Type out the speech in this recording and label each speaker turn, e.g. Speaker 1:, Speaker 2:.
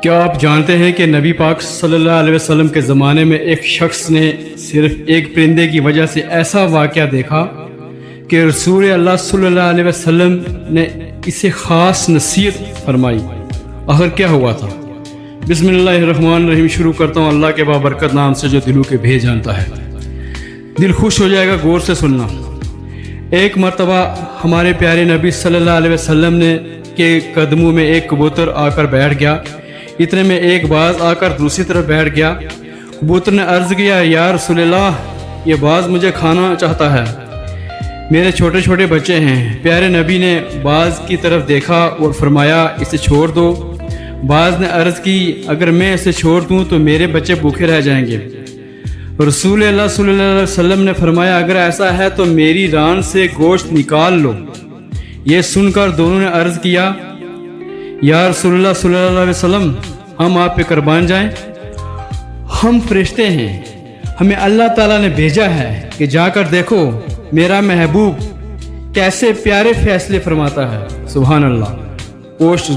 Speaker 1: کیا آپ جانتے ہیں کہ نبی پاک صلی اللہ علیہ وسلم کے زمانے میں ایک شخص نے صرف ایک پرندے کی وجہ سے ایسا واقعہ دیکھا کہ رسول اللہ صلی اللہ علیہ وسلم نے اسے خاص نصیحت فرمائی؟ آخر کیا ہوا تھا؟ بسم اللہ الرحمن الرحیم شروع کرتا ہوں اللہ کے بابرکت نام سے جو دلوں کے بھید جانتا ہے۔ دل خوش ہو جائے گا غور سے سننا۔ ایک مرتبہ ہمارے پیارے نبی صلی اللہ علیہ وسلم نے کے قدموں میں ایک کبوتر آ کر بیٹھ گیا۔ اتنے میں ایک باز آ کر دوسری طرف بیٹھ گیا۔ کبوتر نے عرض کیا، یا رسول اللہ، یہ باز مجھے کھانا چاہتا ہے، میرے چھوٹے چھوٹے بچے ہیں۔ پیارے نبی نے باز کی طرف دیکھا اور فرمایا، اسے چھوڑ دو۔ باز نے عرض کی، اگر میں اسے چھوڑ دوں تو میرے بچے بھوکے رہ جائیں گے۔ رسول اللہ صلی اللہ علیہ وسلم نے فرمایا، اگر ایسا ہے تو میری ران سے گوشت نکال لو۔ یہ سن کر دونوں نے عرض کیا، یا رسول اللہ صلی اللہ علیہ وسلم، ہم آپ پہ قربان جائیں؟ ہم فرشتے ہیں، ہمیں اللہ تعالیٰ نے بھیجا ہے کہ جا کر دیکھو میرا محبوب کیسے پیارے فیصلے فرماتا ہے۔ سبحان اللہ۔ پوسٹ